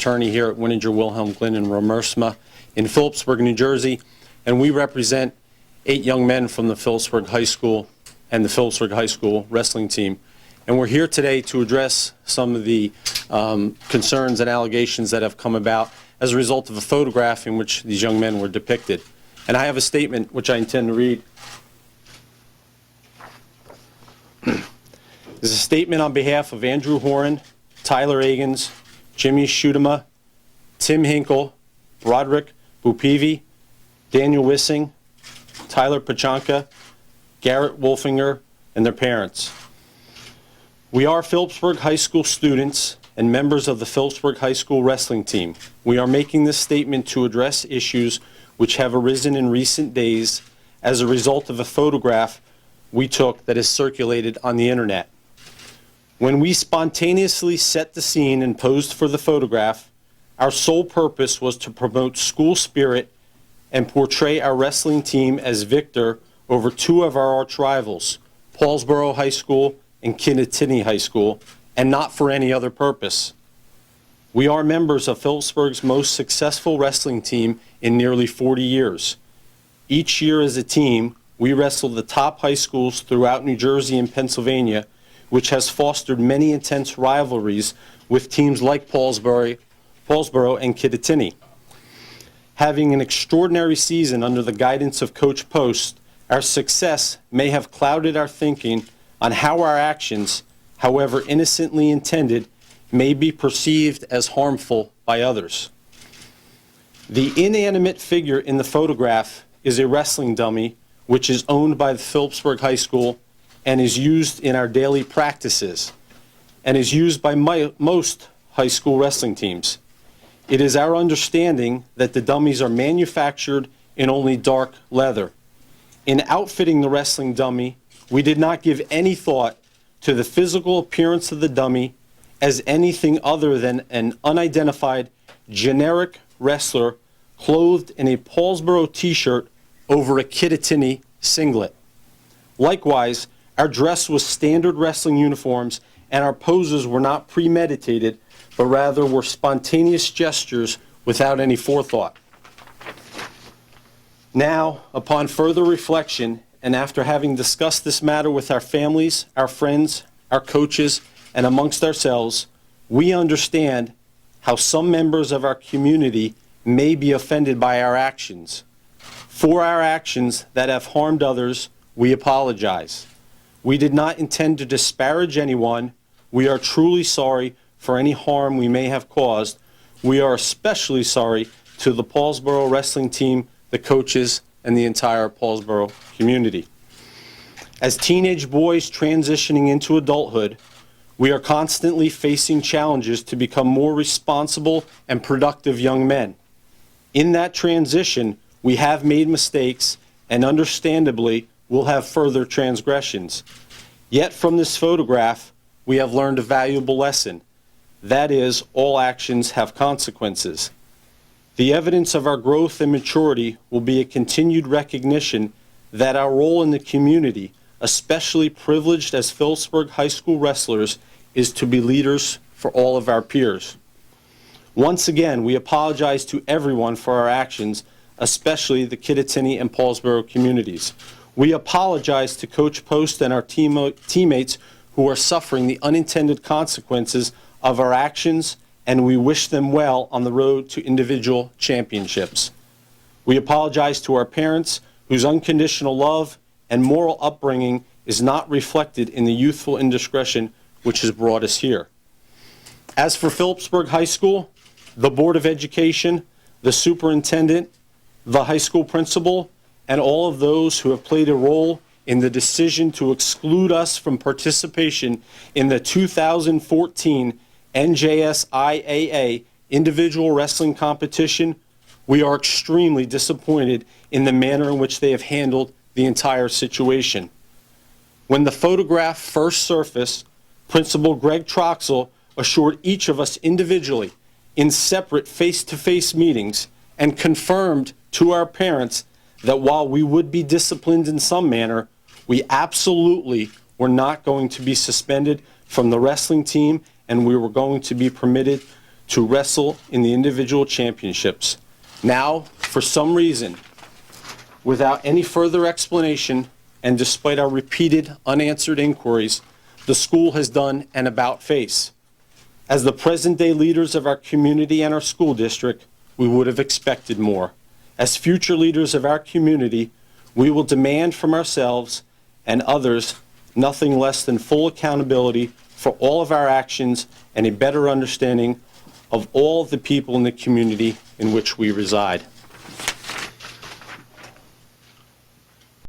attorney here at Winninger, Wilhelm, Glynn, and Romersma in Phillipsburg, New Jersey, and we represent 8 young men from the Phillipsburg High School and the Phillipsburg High School wrestling team. And we're here today to address some of the concerns and allegations that have come about as a result of a photograph in which these young men were depicted. And I have a statement which I intend to read. This is a statement on behalf of Andrew Horan, Tyler Agins, Jimmy Schutema, Tim Hinkle, Roderick Bupivi, Daniel Wissing, Tyler Pachanka, Garrett Wolfinger, and their parents. We are Phillipsburg High School students and members of the Phillipsburg High School wrestling team. We are making this statement to address issues which have arisen in recent days as a result of a photograph we took that is circulated on the internet. When we spontaneously set the scene and posed for the photograph, our sole purpose was to promote school spirit and portray our wrestling team as victor over 2 of our arch rivals, Paulsboro High School and Kittatinny High School, and not for any other purpose. We are members of Phillipsburg's most successful wrestling team in nearly 40 years. Each year as a team, we wrestle the top high schools throughout New Jersey and Pennsylvania, which has fostered many intense rivalries with teams like Paulsboro and Kittatinny. Having an extraordinary season under the guidance of Coach Post, our success may have clouded our thinking on how our actions, however innocently intended, may be perceived as harmful by others. The inanimate figure in the photograph is a wrestling dummy which is owned by the Phillipsburg High School and is used in our daily practices and is used by most high school wrestling teams. It is our understanding that the dummies are manufactured in only dark leather. In outfitting the wrestling dummy, we did not give any thought to the physical appearance of the dummy as anything other than an unidentified generic wrestler clothed in a Paulsboro t-shirt over a Kittatinny singlet. Likewise, our dress was standard wrestling uniforms and our poses were not premeditated, but rather were spontaneous gestures without any forethought. Now, upon further reflection, and after having discussed this matter with our families, our friends, our coaches, and amongst ourselves, we understand how some members of our community may be offended by our actions. For our actions that have harmed others, we apologize. We did not intend to disparage anyone. We are truly sorry for any harm we may have caused. We are especially sorry to the Paulsboro wrestling team, the coaches, and the entire Paulsboro community. As teenage boys transitioning into adulthood, we are constantly facing challenges to become more responsible and productive young men. In that transition, we have made mistakes and understandably will have further transgressions. Yet from this photograph, we have learned a valuable lesson. That is, all actions have consequences. The evidence of our growth and maturity will be a continued recognition that our role in the community, especially privileged as Phillipsburg High School wrestlers, is to be leaders for all of our peers. Once again, we apologize to everyone for our actions, especially the Kittatinny and Paulsboro communities. We apologize to Coach Post and our teammates who are suffering the unintended consequences of our actions, and we wish them well on the road to individual championships. We apologize to our parents whose unconditional love and moral upbringing is not reflected in the youthful indiscretion which has brought us here. As for Phillipsburg High School, the Board of Education, the superintendent, the high school principal, and all of those who have played a role in the decision to exclude us from participation in the 2014 NJSIAA individual wrestling competition, we are extremely disappointed in the manner in which they have handled the entire situation. When the photograph first surfaced, Principal Greg Troxel assured each of us individually in separate face-to-face meetings and confirmed to our parents that while we would be disciplined in some manner, we absolutely were not going to be suspended from the wrestling team, and we were going to be permitted to wrestle in the individual championships. Now, for some reason, without any further explanation, and despite our repeated unanswered inquiries, the school has done an about-face. As the present-day leaders of our community and our school district, we would have expected more. As future leaders of our community, we will demand from ourselves and others nothing less than full accountability for all of our actions and a better understanding of all of the people in the community in which we reside.